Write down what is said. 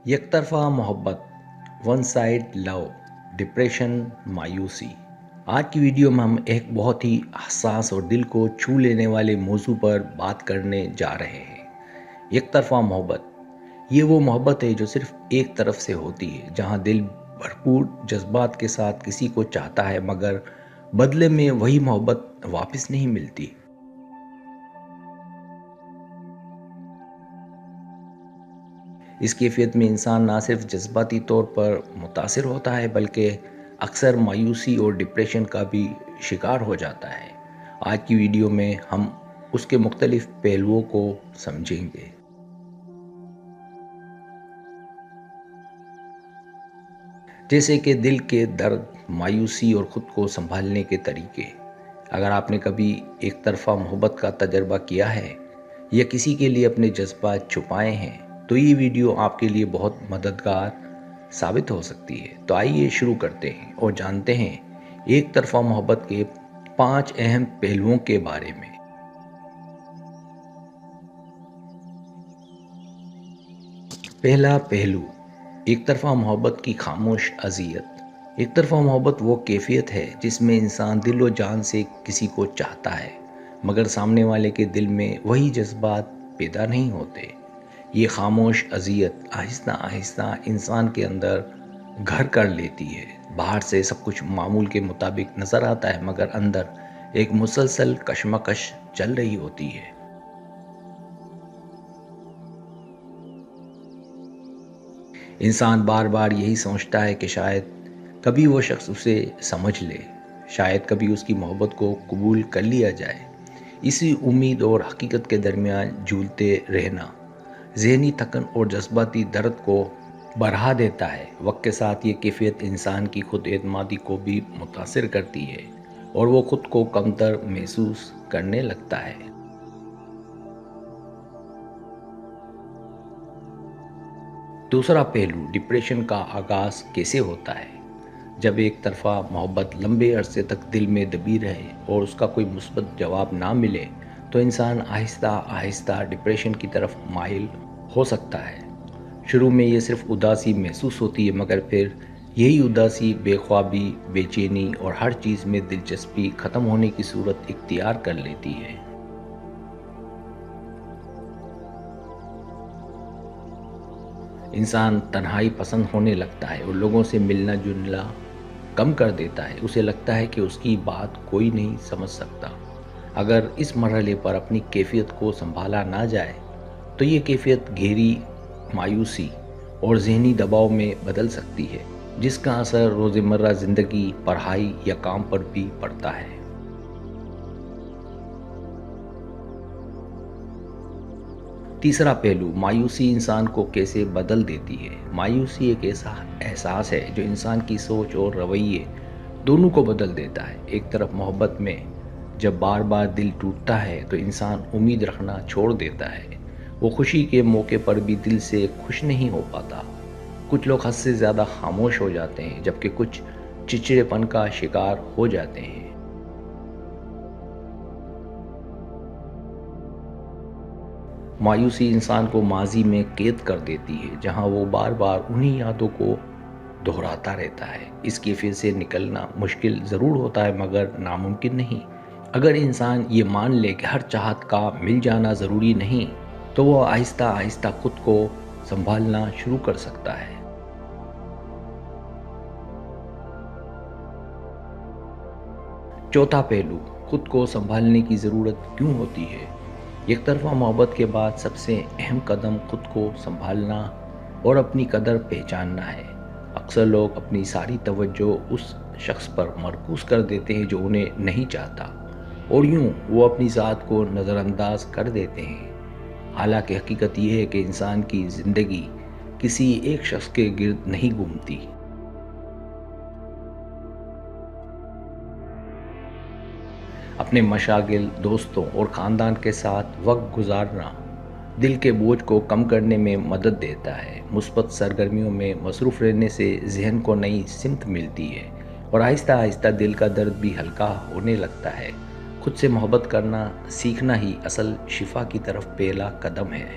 یک طرفہ محبت، ون سائڈ لو، ڈپریشن، مایوسی۔ آج کی ویڈیو میں ہم ایک بہت ہی حساس اور دل کو چھو لینے والے موضوع پر بات کرنے جا رہے ہیں۔ یک طرفہ محبت، یہ وہ محبت ہے جو صرف ایک طرف سے ہوتی ہے، جہاں دل بھرپور جذبات کے ساتھ کسی کو چاہتا ہے مگر بدلے میں وہی محبت واپس نہیں ملتی۔ اس کیفیت میں انسان نہ صرف جذباتی طور پر متاثر ہوتا ہے بلکہ اکثر مایوسی اور ڈپریشن کا بھی شکار ہو جاتا ہے۔ آج کی ویڈیو میں ہم اس کے مختلف پہلوؤں کو سمجھیں گے۔ جیسے کہ دل کے درد، مایوسی اور خود کو سنبھالنے کے طریقے۔ اگر آپ نے کبھی ایک طرفہ محبت کا تجربہ کیا ہے یا کسی کے لیے اپنے جذبات چھپائے ہیں تو یہ ویڈیو آپ کے لیے بہت مددگار ثابت ہو سکتی ہے۔ تو آئیے شروع کرتے ہیں اور جانتے ہیں ایک طرفہ محبت کے 5 اہم پہلوؤں کے بارے میں۔ پہلا پہلو، ایک طرفہ محبت کی خاموش اذیت۔ ایک طرفہ محبت وہ کیفیت ہے جس میں انسان دل و جان سے کسی کو چاہتا ہے مگر سامنے والے کے دل میں وہی جذبات پیدا نہیں ہوتے۔ یہ خاموش اذیت آہستہ آہستہ انسان کے اندر گھر کر لیتی ہے۔ باہر سے سب کچھ معمول کے مطابق نظر آتا ہے مگر اندر ایک مسلسل کشمکش چل رہی ہوتی ہے۔ انسان بار بار یہی سوچتا ہے کہ شاید کبھی وہ شخص اسے سمجھ لے، شاید کبھی اس کی محبت کو قبول کر لیا جائے۔ اسی امید اور حقیقت کے درمیان جھولتے رہنا ذہنی تھکن اور جذباتی درد کو بڑھا دیتا ہے۔ وقت کے ساتھ یہ کیفیت انسان کی خود اعتمادی کو بھی متاثر کرتی ہے اور وہ خود کو کمتر محسوس کرنے لگتا ہے۔ دوسرا پہلو، ڈپریشن کا آغاز کیسے ہوتا ہے؟ جب ایک طرفہ محبت لمبے عرصے تک دل میں دبی رہے اور اس کا کوئی مثبت جواب نہ ملے تو انسان آہستہ آہستہ ڈپریشن کی طرف مائل ہو سکتا ہے۔ شروع میں یہ صرف اداسی محسوس ہوتی ہے مگر پھر یہی اداسی بے خوابی، بے چینی اور ہر چیز میں دلچسپی ختم ہونے کی صورت اختیار کر لیتی ہے۔ انسان تنہائی پسند ہونے لگتا ہے اور لوگوں سے ملنا جلنا کم کر دیتا ہے۔ اسے لگتا ہے کہ اس کی بات کوئی نہیں سمجھ سکتا۔ اگر اس مرحلے پر اپنی کیفیت کو سنبھالا نہ جائے تو یہ کیفیت گہری مایوسی اور ذہنی دباؤ میں بدل سکتی ہے، جس کا اثر روزمرہ زندگی، پڑھائی یا کام پر بھی پڑتا ہے۔ تیسرا پہلو، مایوسی انسان کو کیسے بدل دیتی ہے۔ مایوسی ایک ایسا احساس ہے جو انسان کی سوچ اور رویے دونوں کو بدل دیتا ہے۔ ایک طرف محبت میں جب بار بار دل ٹوٹتا ہے تو انسان امید رکھنا چھوڑ دیتا ہے۔ وہ خوشی کے موقع پر بھی دل سے خوش نہیں ہو پاتا۔ کچھ لوگ حد سے زیادہ خاموش ہو جاتے ہیں جبکہ کچھ چڑچڑے پن کا شکار ہو جاتے ہیں۔ مایوسی انسان کو ماضی میں قید کر دیتی ہے جہاں وہ بار بار انہی یادوں کو دہراتا رہتا ہے۔ اس کیفیت سے نکلنا مشکل ضرور ہوتا ہے مگر ناممکن نہیں۔ اگر انسان یہ مان لے کہ ہر چاہت کا مل جانا ضروری نہیں تو وہ آہستہ آہستہ خود کو سنبھالنا شروع کر سکتا ہے۔ چوتھا پہلو، خود کو سنبھالنے کی ضرورت کیوں ہوتی ہے؟ یک طرفہ محبت کے بعد سب سے اہم قدم خود کو سنبھالنا اور اپنی قدر پہچاننا ہے۔ اکثر لوگ اپنی ساری توجہ اس شخص پر مرکوز کر دیتے ہیں جو انہیں نہیں چاہتا اور یوں وہ اپنی ذات کو نظر انداز کر دیتے ہیں۔ حالانکہ حقیقت یہ ہے کہ انسان کی زندگی کسی ایک شخص کے گرد نہیں گھومتی۔ اپنے مشاغل، دوستوں اور خاندان کے ساتھ وقت گزارنا دل کے بوجھ کو کم کرنے میں مدد دیتا ہے۔ مثبت سرگرمیوں میں مصروف رہنے سے ذہن کو نئی سمت ملتی ہے اور آہستہ آہستہ دل کا درد بھی ہلکا ہونے لگتا ہے۔ خود سے محبت کرنا سیکھنا ہی اصل شفا کی طرف پہلا قدم ہے۔